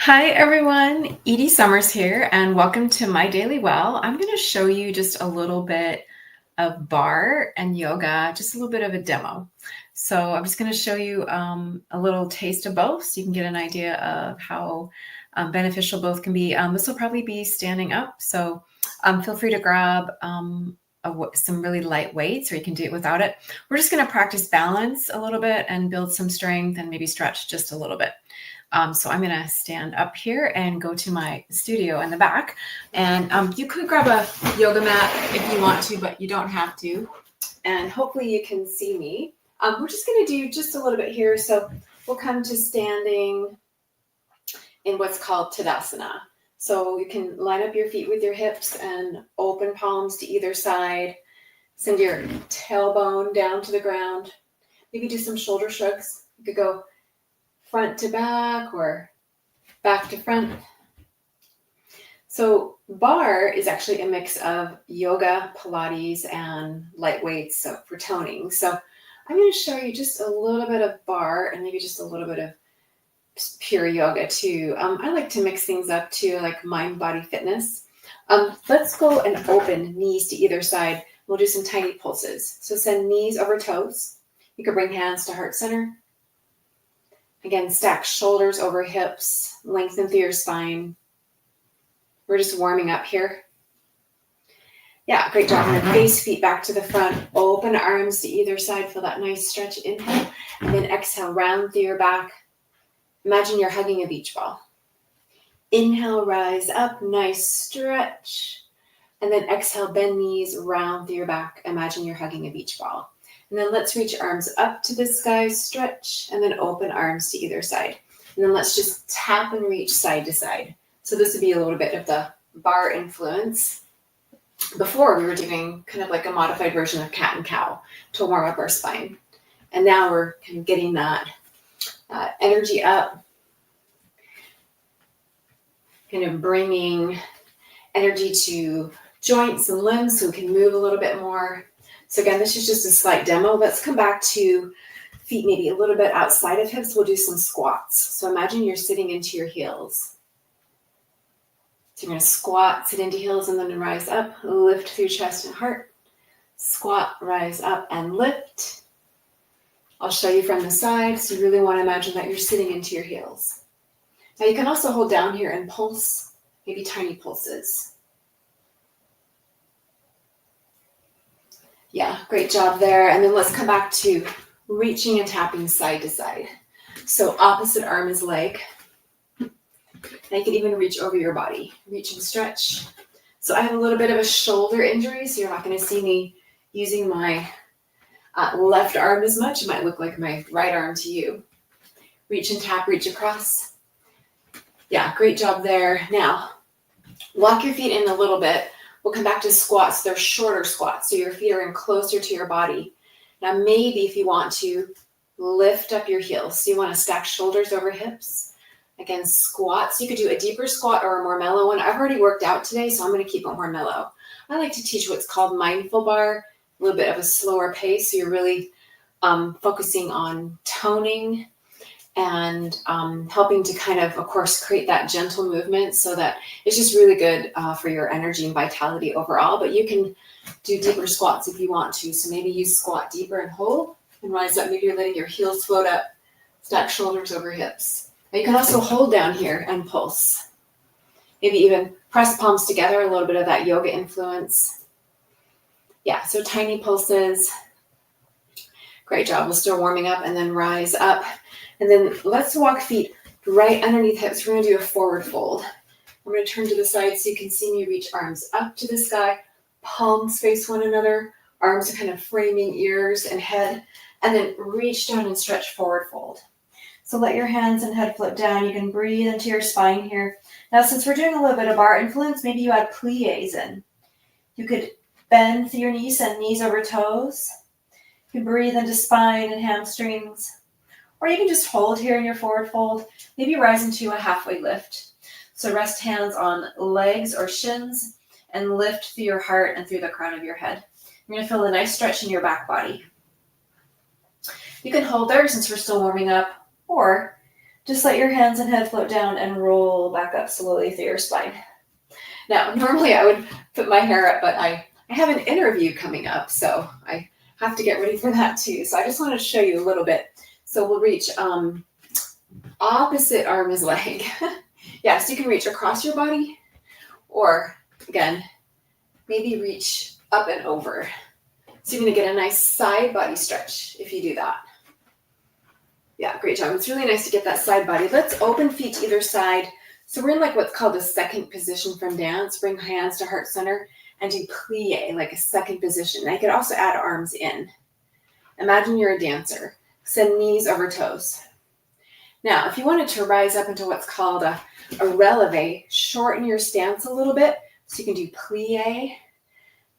Hi everyone, Edie Summers here, and welcome to My Daily Well. I'm going to show you just a little bit of barre and yoga, just a little bit of a demo. So I'm just going to show you a little taste of both so you can get an idea of how beneficial both can be. This will probably be standing up, so feel free to grab some really light weights, or you can do it without it. We're just going to practice balance a little bit and build some strength and maybe stretch just a little bit. So I'm going to stand up here and go to my studio in the back. And you could grab a yoga mat if you want to, but you don't have to. And hopefully you can see me. We're just going to do just a little bit here. So we'll come to standing in what's called Tadasana. So you can line up your feet with your hips and open palms to either side. Send your tailbone down to the ground. Maybe do some shoulder shrugs. You could go front to back or back to front. So barre is actually a mix of yoga, Pilates, and light weights for toning. So I'm going to show you just a little bit of barre and maybe just a little bit of pure yoga too. I like to mix things up too, like mind, body, fitness. Let's go and open knees to either side. We'll do some tiny pulses. So send knees over toes. You can bring hands to heart center. Again, stack shoulders over hips, lengthen through your spine. We're just warming up here. Yeah, great job. And then face feet back to the front. Open arms to either side. Feel that nice stretch. Inhale. And then exhale, round through your back. Imagine you're hugging a beach ball. Inhale, rise up. Nice stretch. And then exhale, bend knees, round through your back. Imagine you're hugging a beach ball. And then let's reach arms up to the sky, stretch, and then open arms to either side. And then let's just tap and reach side to side. So this would be a little bit of the barre influence. Before we were doing kind of like a modified version of cat and cow to warm up our spine. And now we're kind of getting that energy up, kind of bringing energy to joints and limbs so we can move a little bit more. So again, this is just a slight demo. Let's come back to feet maybe a little bit outside of hips. We'll do some squats. So imagine you're sitting into your heels. So you're going to squat, sit into heels, and then rise up, lift through chest and heart. Squat, rise up, and lift. I'll show you from the side. So you really want to imagine that you're sitting into your heels. Now you can also hold down here and pulse, maybe tiny pulses. Yeah, great job there. And then let's come back to reaching and tapping side to side. So opposite arm is leg. And you can even reach over your body. Reach and stretch. So I have a little bit of a shoulder injury, so you're not going to see me using my left arm as much. It might look like my right arm to you. Reach and tap, reach across. Yeah, great job there. Now, walk your feet in a little bit. We'll come back to squats. They're shorter squats, so your feet are in closer to your body. Now, maybe if you want to lift up your heels, so you want to stack shoulders over hips. Again, squats. You could do a deeper squat or a more mellow one. I've already worked out today, so I'm going to keep it more mellow. I like to teach what's called mindful barre, a little bit of a slower pace, so you're really focusing on toning and helping to kind of course, create that gentle movement so that it's just really good for your energy and vitality overall. But you can do deeper squats if you want to. So maybe you squat deeper and hold and rise up. Maybe you're letting your heels float up, stack shoulders over hips. But you can also hold down here and pulse. Maybe even press palms together, a little bit of that yoga influence. Yeah, so tiny pulses. Great job. We'll start warming up and then rise up. And then let's walk feet right underneath hips. We're going to do a forward fold. I'm going to turn to the side so you can see me reach arms up to the sky. Palms face one another. Arms are kind of framing ears and head. And then reach down and stretch forward fold. So let your hands and head flip down. You can breathe into your spine here. Now, since we're doing a little bit of barre influence, maybe you add plies in. You could bend through your knees, send knees over toes. You can breathe into spine and hamstrings. Or you can just hold here in your forward fold. Maybe rise into a halfway lift. So rest hands on legs or shins and lift through your heart and through the crown of your head. You're going to feel a nice stretch in your back body. You can hold there since we're still warming up, or Just let your hands and head float down and roll back up slowly through your spine. Now, normally I would put my hair up, but I have an interview coming up, so I have to get ready for that too. So I just want to show you a little bit. So we'll reach opposite arm is leg. Yeah, so you can reach across your body, or again, maybe reach up and over. So you're going to get a nice side body stretch if you do that. Yeah, great job. It's really nice to get that side body. Let's open feet to either side. So we're in like what's called a second position from dance. Bring hands to heart center and do plie, like a second position. I could also add arms in. Imagine you're a dancer. Send knees over toes. Now, if you wanted to rise up into what's called a releve, shorten your stance a little bit. So you can do plie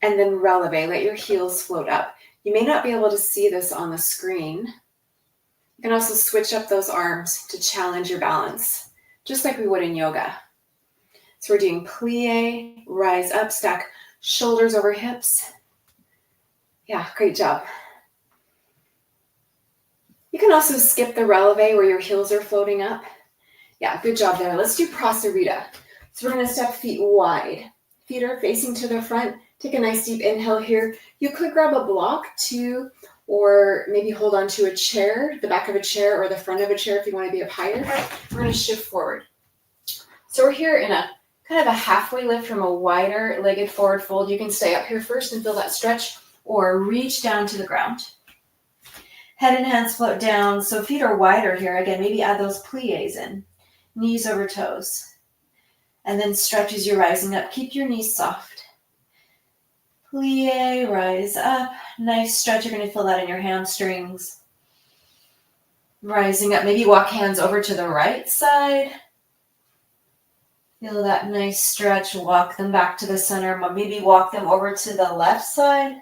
and then releve. Let your heels float up. You may not be able to see this on the screen. You can also switch up those arms to challenge your balance, just like we would in yoga. So we're doing plie, rise up, stack shoulders over hips. Yeah, great job. You can also skip the releve where your heels are floating up. Yeah, good job there. Let's do prasarita. So we're going to step feet wide. Feet are facing to the front. Take a nice deep inhale here. You could grab a block too, or maybe hold on to a chair, the back of a chair or the front of a chair if you want to be up higher. We're going to shift forward. So we're here in a kind of a halfway lift from a wider legged forward fold. You can stay up here first and feel that stretch, or reach down to the ground. Head and hands float down, so feet are wider here. Again, maybe add those plies in. Knees over toes. And then stretch as you're rising up. Keep your knees soft. Plie, rise up. Nice stretch. You're going to feel that in your hamstrings. Rising up. Maybe walk hands over to the right side. Feel that nice stretch. Walk them back to the center. Maybe walk them over to the left side.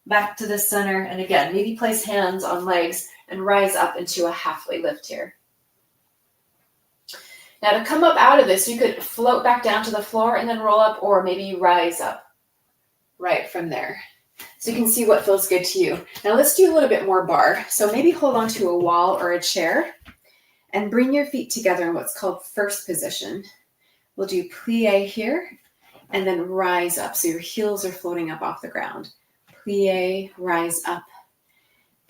Back to the center. And again, maybe place hands on legs and rise up into a halfway lift here. Now to come up out of this, you could float back down to the floor and then roll up, or maybe rise up right from there. So you can see what feels good to you. Now let's do a little bit more bar. So maybe hold on to a wall or a chair and bring your feet together in what's called first position. We'll do plie here and then rise up. So your heels are floating up off the ground. Plie, rise up.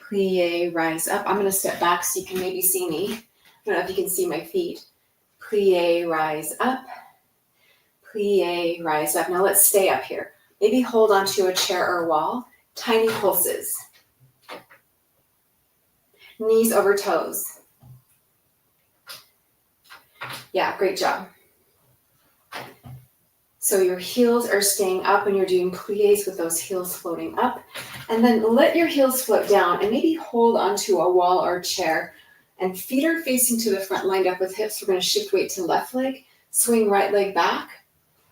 Plie, rise up. I'm going to step back so you can maybe see me. I don't know if you can see my feet. Plie, rise up. Plie, rise up. Now let's stay up here. Maybe hold onto a chair or wall. Tiny pulses. Knees over toes. Yeah, great job. So your heels are staying up when you're doing plies with those heels floating up. And then let your heels float down and maybe hold onto a wall or chair. And feet are facing to the front, lined up with hips. We're going to shift weight to left leg, swing right leg back,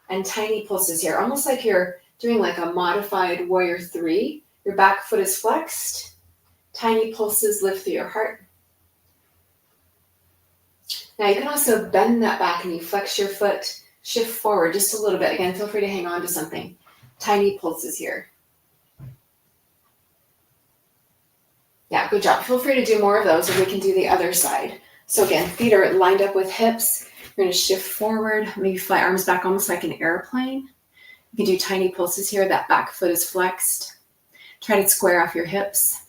and tiny pulses here. Almost like you're doing like a modified warrior 3. Your back foot is flexed. Tiny pulses lift through your heart. Now you can also bend that back and you flex your foot, shift forward just a little bit. Again, feel free to hang on to something. Tiny pulses here. Yeah, good job. Feel free to do more of those, or we can do the other side. So again, feet are lined up with hips. You're going to shift forward, maybe fly arms back almost like an airplane. You can do tiny pulses here. That back foot is flexed. Try to square off your hips.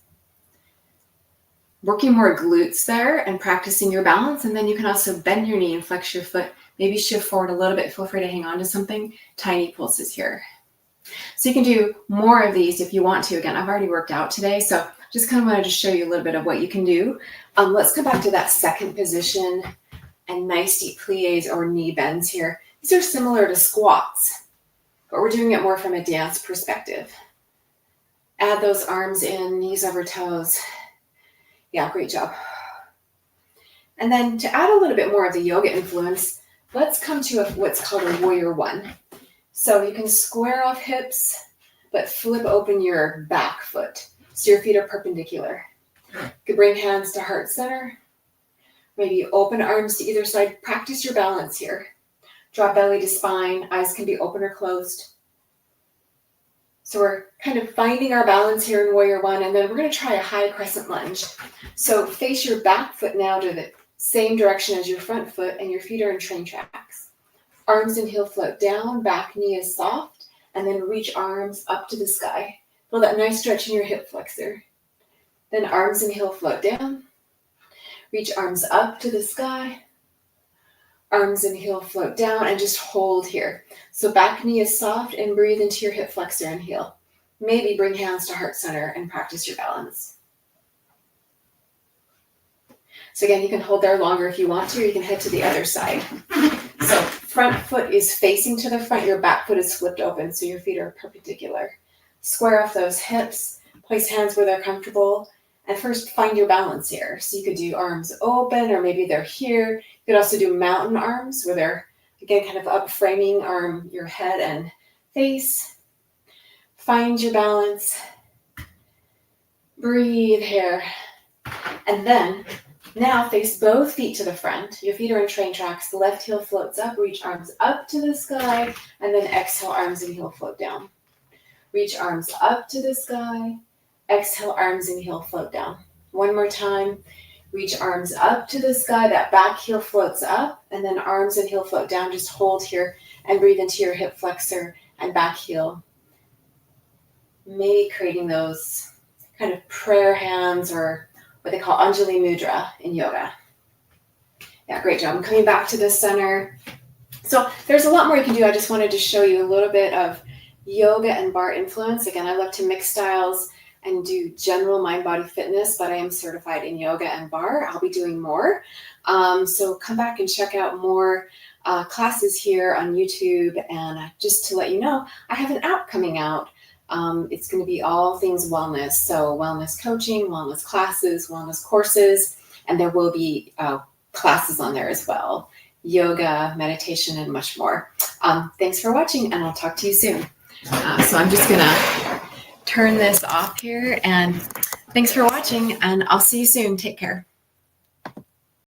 Working more glutes there and practicing your balance. And then you can also bend your knee and flex your foot. Maybe shift forward a little bit. Feel free to hang on to something. Tiny pulses here. So you can do more of these if you want to. Again, I've already worked out today, so just kind of wanted to show you a little bit of what you can do. Let's come back to that second position and nice deep plies or knee bends here. These are similar to squats, but we're doing it more from a dance perspective. Add those arms in, knees over toes. Yeah, great job. And then to add a little bit more of the yoga influence, let's come to what's called a warrior 1. So you can square off hips, but flip open your back foot. So your feet are perpendicular. You can bring hands to heart center. Maybe open arms to either side. Practice your balance here. Draw belly to spine. Eyes can be open or closed. So we're kind of finding our balance here in warrior 1, and then we're going to try a high crescent lunge. So face your back foot now to the Same direction as your front foot, and your feet are in train tracks. Arms and heel float down, back knee is soft, and then reach arms up to the sky. Feel that nice stretch in your hip flexor. Then arms and heel float down. Reach arms up to the sky. Arms and heel float down, and just hold here. So back knee is soft, and breathe into your hip flexor and heel. Maybe bring hands to heart center and practice your balance. So again, you can hold there longer if you want to, or you can head to the other side. So front foot is facing to the front, your back foot is flipped open, so your feet are perpendicular. Square off those hips, place hands where they're comfortable, and first find your balance here. So you could do arms open, or maybe they're here. You could also do mountain arms, where they're, again, kind of up framing your head and face. Find your balance. Breathe here. And then, now face both feet to the front. Your feet are in train tracks. The left heel floats up. Reach arms up to the sky. And then exhale, arms and heel float down. Reach arms up to the sky. Exhale, arms and heel float down. One more time. Reach arms up to the sky. That back heel floats up. And then arms and heel float down. Just hold here and breathe into your hip flexor and back heel. Maybe creating those kind of prayer hands, or what they call Anjali Mudra in yoga. Yeah, great job. I'm coming back to the center. So there's a lot more you can do. I just wanted to show you a little bit of yoga and barre influence. Again, I love to mix styles and do general mind-body fitness, but I am certified in yoga and barre. I'll be doing more. So come back and check out more classes here on YouTube. And just to let you know, I have an app coming out. It's going to be all things wellness. So wellness coaching, wellness classes, wellness courses, and there will be classes on there as well. Yoga, meditation, and much more. Thanks for watching, and I'll talk to you soon. So I'm just going to turn this off here, and thanks for watching, and I'll see you soon. Take care.